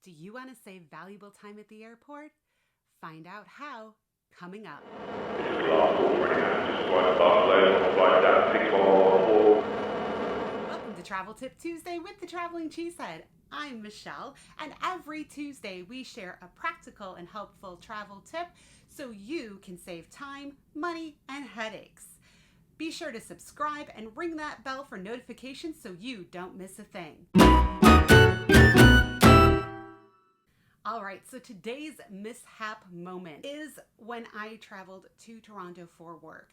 Do you want to save valuable time at the airport? Find out how coming up. Welcome to Travel Tip Tuesday with the Traveling Cheesehead. I'm Michelle, and every Tuesday we share a practical and helpful travel tip so you can save time, money, and headaches. Be sure to subscribe and ring that bell for notifications so you don't miss a thing. All right, so today's mishap moment is when I traveled to Toronto for work.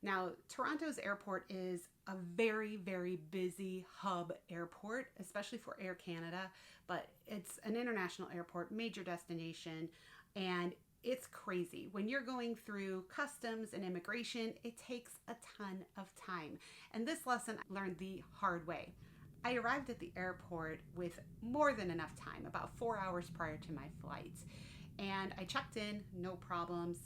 Now, Toronto's airport is a very, very busy hub airport, especially for Air Canada, but it's an international airport, major destination, and it's crazy. When you're going through customs and immigration, it takes a ton of time. And this lesson I learned the hard way. I arrived at the airport with more than enough time, about 4 hours prior to my flight. And I checked in, no problems,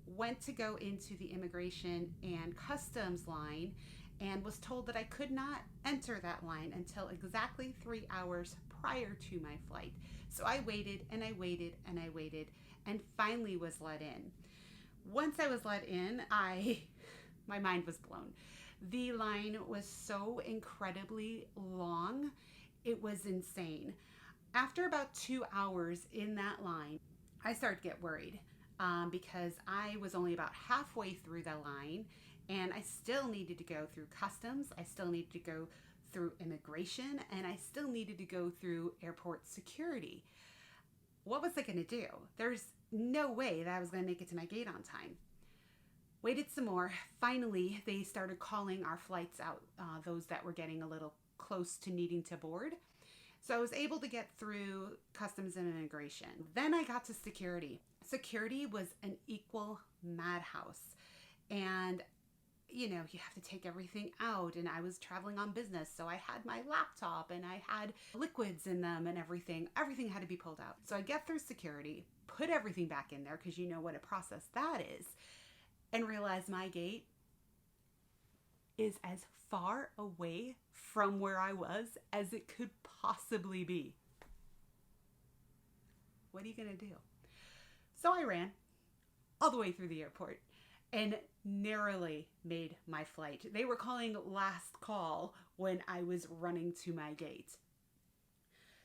went to go into the immigration and customs line and was told that I could not enter that line until exactly 3 hours prior to my flight. So I waited and I waited and I waited and finally was let in. Once I was let in, my mind was blown. The line was so incredibly long, it was insane. After about 2 hours in that line, I started to get worried because I was only about halfway through the line and I still needed to go through customs, I still needed to go through immigration, and I still needed to go through airport security. What was I going to do? There's no way that I was going to make it to my gate on time. Waited some more. Finally, they started calling our flights out, those that were getting a little close to needing to board. So I was able to get through customs and immigration. Then I got to security. Security was an equal madhouse. And, you have to take everything out. And I was traveling on business, so I had my laptop and I had liquids in them and everything. Everything had to be pulled out. So I get through security, put everything back in there because you know what a process that is, and realize my gate is as far away from where I was as it could possibly be. What are you going to do? So I ran all the way through the airport and narrowly made my flight. They were calling last call when I was running to my gate.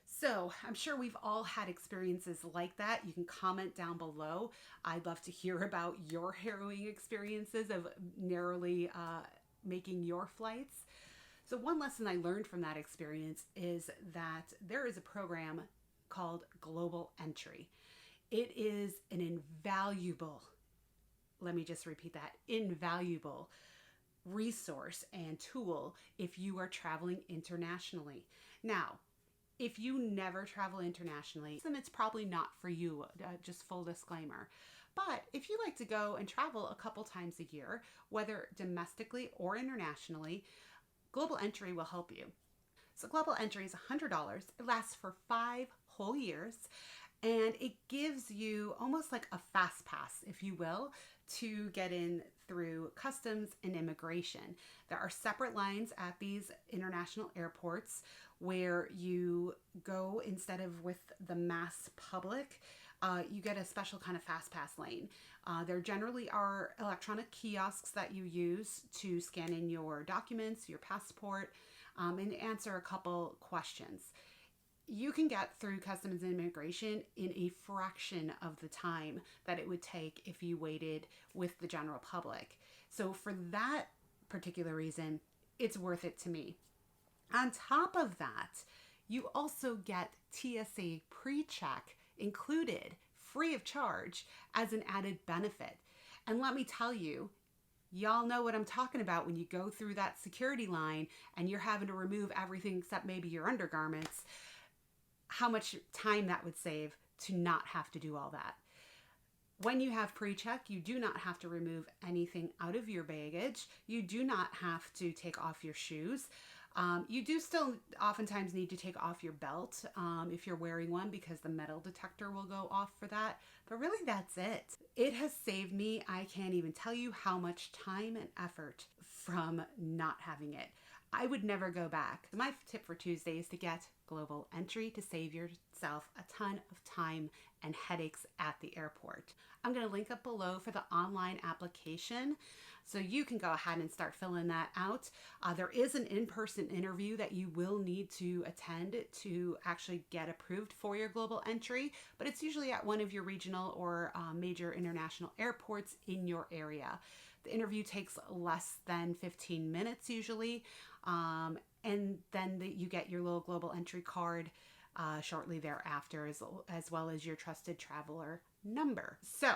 So I'm sure we've all had experiences like that. You can comment down below. I'd love to hear about your harrowing experiences of narrowly making your flights. So one lesson I learned from that experience is that there is a program called Global Entry. It is an invaluable, let me just repeat that, invaluable resource and tool if you are traveling internationally. Now, if you never travel internationally, then it's probably not for you, just full disclaimer. But if you like to go and travel a couple times a year, whether domestically or internationally, Global Entry will help you. So Global Entry is $100. It lasts for 5 whole years, and it gives you almost like a fast pass, if you will, to get in through customs and immigration. There are separate lines at these international airports where you go instead of with the mass public. You get a special kind of fast pass lane. There generally are electronic kiosks that you use to scan in your documents, your passport, and answer a couple questions. You can get through customs and immigration in a fraction of the time that it would take if you waited with the general public. So for that particular reason, it's worth it to me. On top of that, you also get TSA Pre-Check included free of charge as an added benefit. And let me tell you, y'all know what I'm talking about when you go through that security line and you're having to remove everything except maybe your undergarments, how much time that would save to not have to do all that. When you have pre-check, you do not have to remove anything out of your baggage. You do not have to take off your shoes. You do still oftentimes need to take off your belt if you're wearing one, because the metal detector will go off for that. But really, that's it. It has saved me, I can't even tell you how much time and effort from not having it. I would never go back. My tip for Tuesday is to get global entry to save yourself a ton of time and headaches at the airport. I'm going to link up below for the online application so you can go ahead and start filling that out. There is an in-person interview that you will need to attend to actually get approved for your global entry, but it's usually at one of your regional or major international airports in your area. The interview takes less than 15 minutes usually, and then you get your little global entry card shortly thereafter, as well as your trusted traveler number. So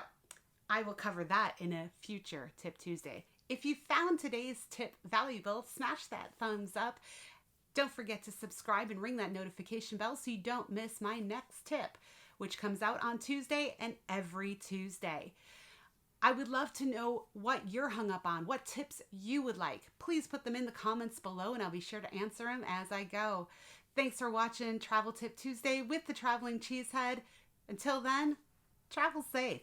I will cover that in a future Tip Tuesday. If you found today's tip valuable, smash that thumbs up. Don't forget to subscribe and ring that notification bell so you don't miss my next tip, which comes out on Tuesday and every Tuesday. I would love to know what you're hung up on, what tips you would like. Please put them in the comments below and I'll be sure to answer them as I go. Thanks for watching Travel Tip Tuesday with the Traveling Cheesehead. Until then, travel safe.